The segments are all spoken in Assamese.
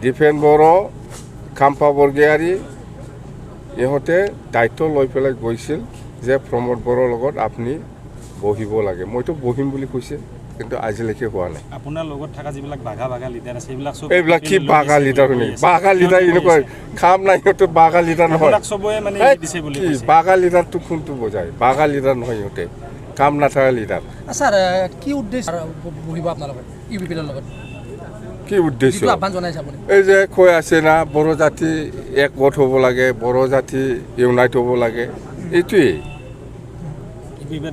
দীপেন বড়ো খাম্পা বৰগয়াৰী ইহঁতে দায়িত্ব লৈ পেলাই গৈছিল যে প্ৰমোদ বড়োৰ লগত আপুনি বহিব লাগে মইতো বহিম বুলি কৈছে কিন্তু আজিলৈকে হোৱা নাই আপোনাৰ লগত থকা যিবিলাক বাঘা লিডাৰ আছে এইবিলাক কি বাঘা লিডাৰ শুনি বাঘা লিডাৰ এনেকুৱা কাম নাই সিহঁতে বাঘা লিডাৰ নহয় বাঘা লিডাৰটো কোনটো বুজায় বাঘা লিডাৰ নহয় সিহঁতে কাম নাথাকা লিডাৰ ছাৰ কি উদ্দেশ্য বহিব আপোনালোকৰ ইউপিপিৰ লগত কি উদ্দেশ্য এই যে কৈ আছে না বড়ো জাতি একগোট হ'ব লাগে বড়ো জাতি ইউনাইট হ'ব লাগে এইটোৱেই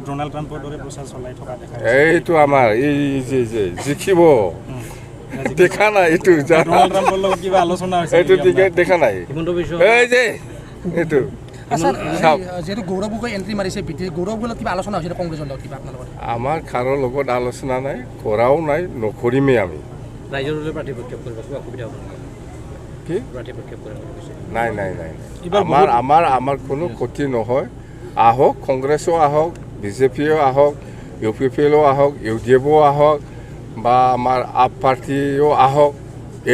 ডোনাল্ড ট্ৰাম্পৰ দৰে প্ৰচাৰ চলাই থকা দেখা এইটো আমাৰ এই যে জিকিব দেখা নাই এইটো ডোনাল্ড ট্ৰাম্পৰ লগত কিবা আলোচনা হৈছে এইটো দেখা নাই এই যে এইটো যেহেতু গৌৰৱ গগৈ এণ্ট্ৰি মাৰিছে গৌৰৱ গগৈৰ কিবা আলোচনা হৈছিলে কংগ্ৰেছৰ লগত কিবা আপোনাৰ লগত আমাৰ কাৰো লগত আলোচনা নাই কৰাও নাই নকৰিমেই আমি ৰাইজৰ প্ৰাৰ্থী প্ৰক্ষেপ কৰিব কিবা অসুবিধা হ'ব কি প্ৰাৰ্থী প্ৰক্ষেপ কৰিব নাই আমাৰ কোনো ক্ষতি নহয় আহক কংগ্ৰেছো আহক বিজেপিও আহক ইউ পি পি এলো আহক ইউ ডি এফও আহক বা আমাৰ আপ পাৰ্টিও আহক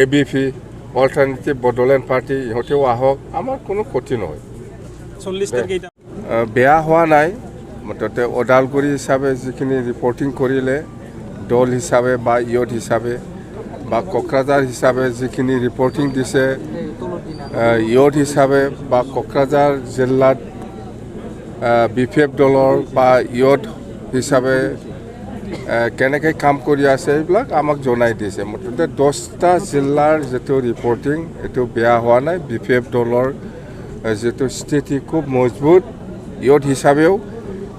A B P alternative Bodoland party ইহঁতেও আহক আমাৰ কোনো ক্ষতি নহয় বেয়া হোৱা নাই মুঠতে ওদালগুৰি হিচাপে যিখিনি ৰিপৰ্টিং কৰিলে দল হিচাপে বা ইয়ত হিচাপে বা কোকৰাঝাৰ হিচাপে যিখিনি ৰিপৰ্টিং দিছে ইয়ত হিচাপে বা কোকৰাঝাৰ জিলাত বিপিএফ দলৰ বা ইয়ত হিচাপে কেনেকৈ কাম কৰি আছে এইবিলাক আমাক জনাই দিছে মুঠতে 10টা জিলাৰ যিটো ৰিপৰ্টিং এইটো বেয়া হোৱা নাই বিপিএফ দলৰ যিটো স্থিতি খুব মজবুত ইয়ত হিচাপেও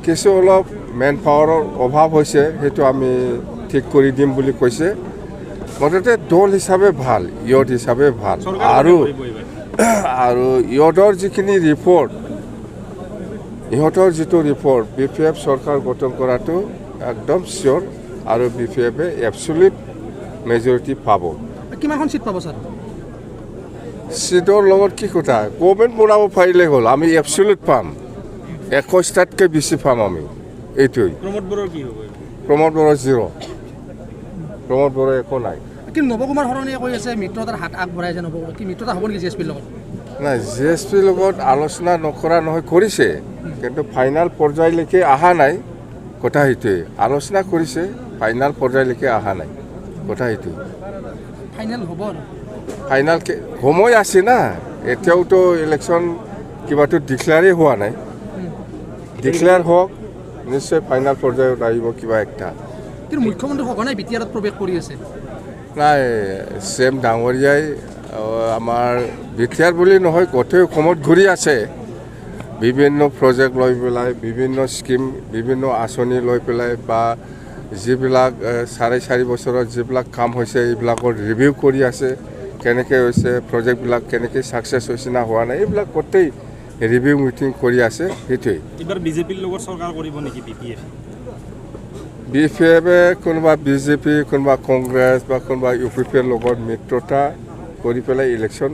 কিছু অলপ মেন পাৱাৰৰ অভাৱ হৈছে সেইটো আমি ঠিক কৰি দিম বুলি কৈছে মুঠতে দল হিচাপে ভাল ইয়ত হিচাপে ভাল আৰু ইয়তৰ যিখিনি ৰিপৰ্ট ইহঁতৰ যিটো ৰিপৰ্ট বিপিএফ চৰকাৰ গঠন কৰাটো একদম চিয়'ৰ আৰু বিপিএফে এবছলিউট মেজৰিটি পাব কিমানখন চিট পাব ছাৰ চিটৰ লগত কি কথা গভৰ্ণমেণ্ট বনাব পাৰিলে হ'ল আমি এবছলিউট পাম 21টাতকৈ বেছি পাম আমি এইটোৱেই প্ৰমোদ বড়োৰ 0 প্ৰমোদ বড়ো একো নাই কিন্তু নৱকুমাৰ শৰণীয়ে কৈ আছে মিত্ৰতাৰ হাত আগবঢ়াইছে কি মিত্ৰতা হ'ব নেকি জি এছ পিৰ লগত নাই জি এছ পিৰ লগত আলোচনা নকৰা নহয় কৰিছে কিন্তু ফাইনেল পৰ্যায়লৈকে অহা নাই কথা সেইটোৱে আলোচনা কৰিছে ফাইনেল পৰ্যায়লৈকে অহা নাই কথা সেইটোৱে ফাইনেল হ'ব ফাইনেল সময় আছে না এতিয়াওতো ইলেকশ্যন কিবাটো ডিক্লেয়াৰেই হোৱা নাই ডিক্লেয়াৰ হওক নিশ্চয় ফাইনেল পৰ্যায়ত আহিব কিবা একটা কিন্তু মুখ্যমন্ত্ৰী সঘনাই বি টি আৰত প্ৰৱেশ কৰি আছে নাই চেম ডাঙৰীয়াই আমাৰ বি টি আৰ বুলি নহয় গোটেই অসমত ঘূৰি আছে বিভিন্ন প্ৰজেক্ট লৈ পেলাই বিভিন্ন স্কিম বিভিন্ন আঁচনি লৈ পেলাই বা যিবিলাক 4.5 বছৰত যিবিলাক কাম হৈছে এইবিলাকৰ ৰিভিউ কৰি আছে কেনেকৈ হৈছে প্ৰজেক্টবিলাক কেনেকৈ ছাকচেছ হৈছে না হোৱা নাই এইবিলাক গোটেই ৰিভিউ মিটিং কৰি আছে সেইটোৱেই এইবাৰ বিজেপিৰ লগত চৰকাৰ কৰিব নেকি বিপিএফে কোনোবা বিজেপি কোনোবা কংগ্ৰেছ বা কোনোবা ইউ পি পিৰ লগত মিত্ৰতা কৰি পেলাই ইলেকশ্যন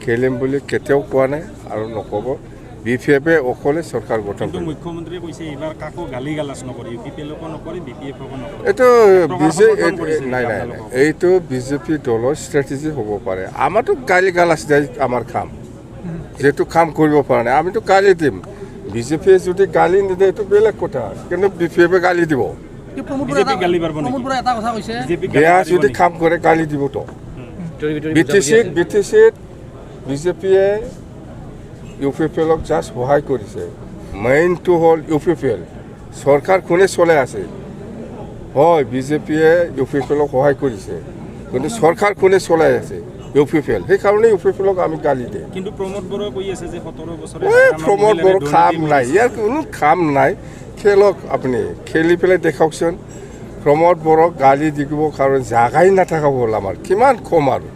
খেলিম বুলি কেতিয়াও কোৱা নাই আৰু নক'ব বিপিএফে অকলে চৰকাৰ গঠন কৰিব মুখ্যমন্ত্ৰীয়ে কৈছে এইবাৰ কাকো গালি গালাজ নকৰে ইউ পি পি এলকো নকৰে বিপিএফকো নকৰে এইটো নাই এইটো বিজেপি দলৰ ষ্ট্ৰেটেজি হ'ব পাৰে আমাৰতো গালি গালাজ দিয়াই আমাৰ কাম যিহেতু কাম কৰিব পৰা নাই আমিতো গালি দিম বিজেপিয়ে যদি গালি নিদিয়ে এইটো বেলেগ কথা কিন্তু বিপিএফে গালি দিব বেয়া যদি কাম কৰে গালি দিবতো বি টি চিত বিজেপিয়ে ইউ পি পি এলক জাষ্ট সহায় কৰিছে মেইনটো হ'ল ইউ পি পি এল চৰকাৰ কোনে চলাই আছে হয় বিজেপিয়ে ইউ পি পি এলক সহায় কৰিছে কিন্তু চৰকাৰ কোনে চলাই আছে ইউ পি পি এল সেইকাৰণে ইউ পি পি এলক আমি গালি দিওঁ কিন্তু প্ৰমোদ বড়োৱে কৈ আছে যে 17 বছৰে প্ৰমোদ বড়ো কাম নাই ইয়াৰ কোনো কাম নাই খেলক আপুনি খেলি পেলাই দেখাওকচোন প্ৰমোদ বড়োক গালি দিব কাৰণ জাগাই নাথাকা হ'ল আমাৰ কিমান কম আৰু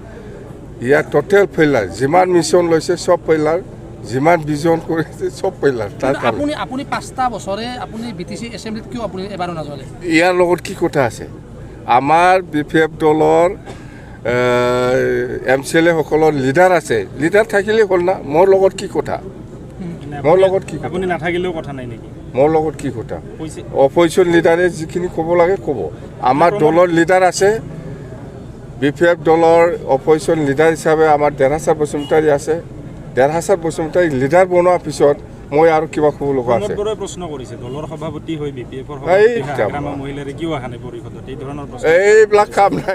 ইয়াৰ টোটেল ফেইলাৰ যিমান মিছন লৈছে চব ফেইলাৰ যিমান বিজন কৰিছে চব ফেইলাৰ আপুনি 5টা বছৰে আপুনি বিটিচি এছেম্বলিত কিয় আপুনি এবাৰো নাজলে ইয়াৰ লগত কি কথা আছে আমাৰ বিপিএফ দলৰ MCLA সকলৰ লিডাৰ আছে লিডাৰ থাকিলে হ'ল না মোৰ লগত কি কথা মোৰ লগত কি আপুনি নাথাকিলেও কথা নাই নেকি মোৰ লগত কি কথা অপজিশ্যন লিডাৰে যিখিনি ক'ব লাগে ক'ব আমাৰ দলৰ লিডাৰ আছে BPF দলৰ অপজিশ্যন লিডাৰ হিচাপে আমাৰ দেৰহাছাৰ বসুমতাৰী আছে দেৰহাছাৰ বসুমতাৰী লিডাৰ বনোৱাৰ পিছত মই আৰু কিবা ক'ব লগা আছে প্ৰশ্ন কৰিছে দলৰ সভাপতি হৈ BPFৰ এই সভাপতি গ্ৰাম্য মহিলাৰে কিয় অহা নাই পৰিষদত এই ধৰণৰ প্ৰশ্ন এইবিলাক কাম নাই